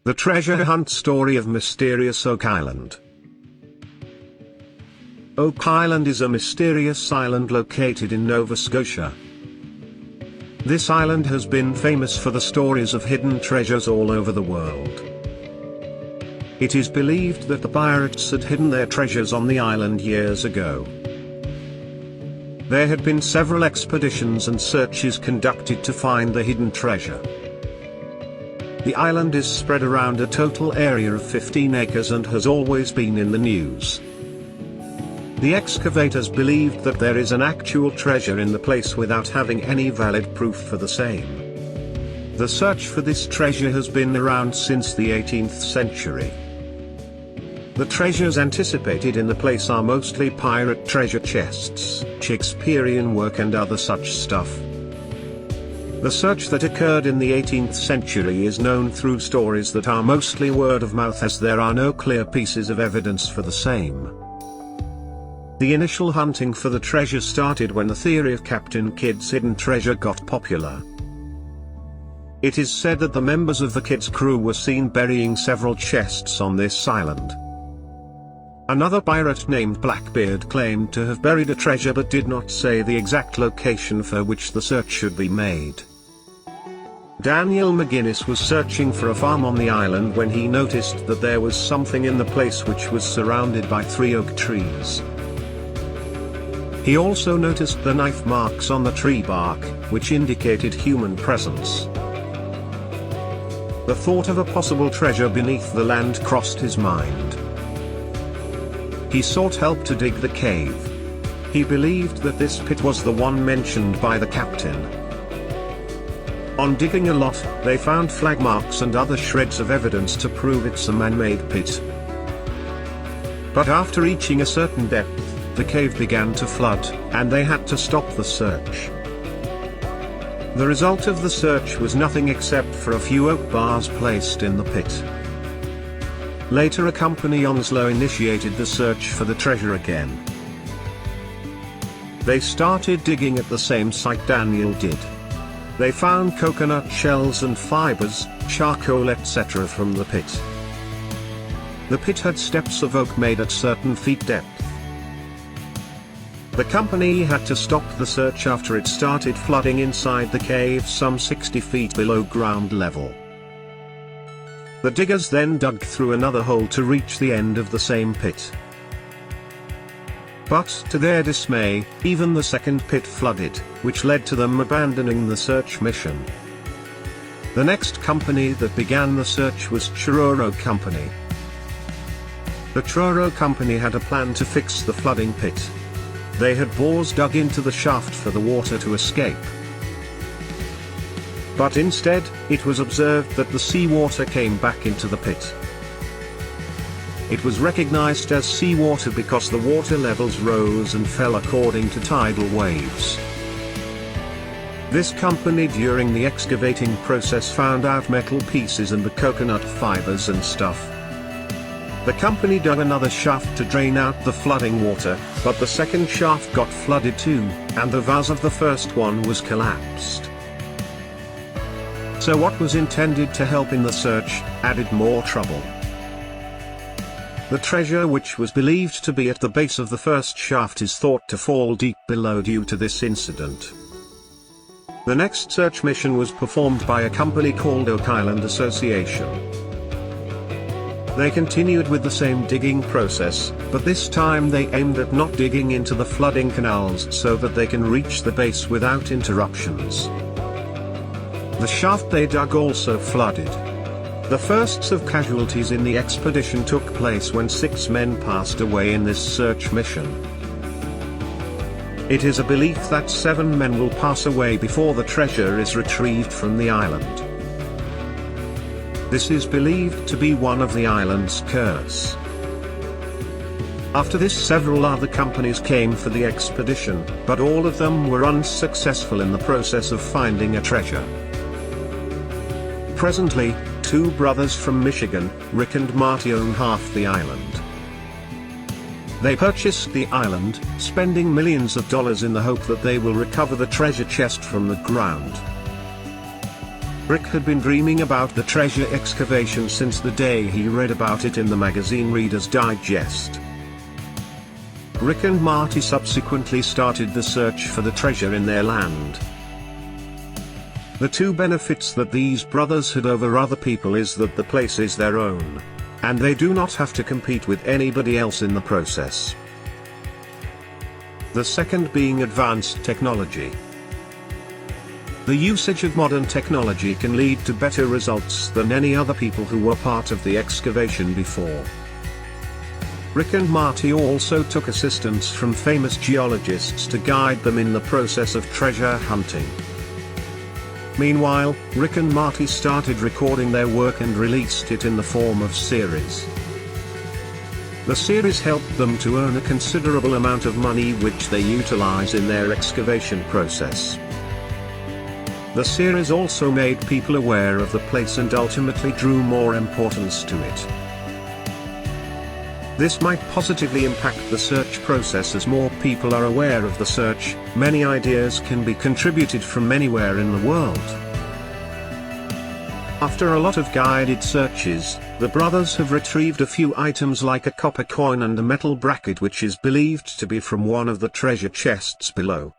The treasure hunt story of mysterious Oak Island. Oak Island is a mysterious island located in Nova Scotia. This island has been famous for the stories of hidden treasures all over the world. It is believed that the pirates had hidden their treasures on the island years ago. There had been several expeditions and searches conducted to find the hidden treasure. The island is spread around a total area of 15 acres and has always been in the news. The excavators believed that there is an actual treasure in the place without having any valid proof for the same. The search for this treasure has been around since the 18th century. The treasures anticipated in the place are mostly pirate treasure chests, Shakespearean work and other such stuff. The search that occurred in the 18th century is known through stories that are mostly word of mouth, as there are no clear pieces of evidence for the same. The initial hunting for the treasure started when the theory of Captain Kidd's hidden treasure got popular. It is said that the members of the Kidd's crew were seen burying several chests on this island. Another pirate named Blackbeard claimed to have buried a treasure but did not say the exact location for which the search should be made. Daniel McGuinness was searching for a farm on the island when he noticed that there was something in the place which was surrounded by 3 oak trees. He also noticed the knife marks on the tree bark, which indicated human presence. The thought of a possible treasure beneath the land crossed his mind. He sought help to dig the cave. He believed that this pit was the one mentioned by the captain. On digging a lot, they found flag marks and other shreds of evidence to prove it's a man-made pit. But after reaching a certain depth, the cave began to flood, and they had to stop the search. The result of the search was nothing except for a few oak bars placed in the pit. Later a company Onslow initiated the search for the treasure again. They started digging at the same site Daniel did. They found coconut shells and fibers, charcoal etc. from the pit. The pit had steps of oak made at certain feet depth. The company had to stop the search after it started flooding inside the cave some 60 feet below ground level. The diggers then dug through another hole to reach the end of the same pit. But to their dismay, even the second pit flooded, which led to them abandoning the search mission. The next company that began the search was Truro Company. The Truro Company had a plan to fix the flooding pit. They had bores dug into the shaft for the water to escape. But instead, it was observed that the seawater came back into the pit. It was recognized as seawater because the water levels rose and fell according to tidal waves. This company during the excavating process found out metal pieces and the coconut fibers and stuff. The company dug another shaft to drain out the flooding water, but the second shaft got flooded too, and the vase of the first one was collapsed. So what was intended to help in the search, added more trouble. The treasure, which was believed to be at the base of the first shaft, is thought to fall deep below due to this incident. The next search mission was performed by a company called Oak Island Association. They continued with the same digging process, but this time they aimed at not digging into the flooding canals so that they can reach the base without interruptions. The shaft they dug also flooded. The first of casualties in the expedition took place when 6 men passed away in this search mission. It is a belief that 7 men will pass away before the treasure is retrieved from the island. This is believed to be one of the island's curse. After this, several other companies came for the expedition, but all of them were unsuccessful in the process of finding a treasure. Presently, 2 brothers from Michigan, Rick and Marty, own half the island. They purchased the island, spending millions of dollars in the hope that they will recover the treasure chest from the ground. Rick had been dreaming about the treasure excavation since the day he read about it in the magazine Reader's Digest. Rick and Marty subsequently started the search for the treasure in their land. The two benefits that these brothers had over other people is that the place is their own, and they do not have to compete with anybody else in the process. The second being advanced technology. The usage of modern technology can lead to better results than any other people who were part of the excavation before. Rick and Marty also took assistance from famous geologists to guide them in the process of treasure hunting. Meanwhile, Rick and Marty started recording their work and released it in the form of series. The series helped them to earn a considerable amount of money which they utilize in their excavation process. The series also made people aware of the place and ultimately drew more importance to it. This might positively impact the search process as more people are aware of the search. Many ideas can be contributed from anywhere in the world. After a lot of guided searches, the brothers have retrieved a few items like a copper coin and a metal bracket which is believed to be from one of the treasure chests below.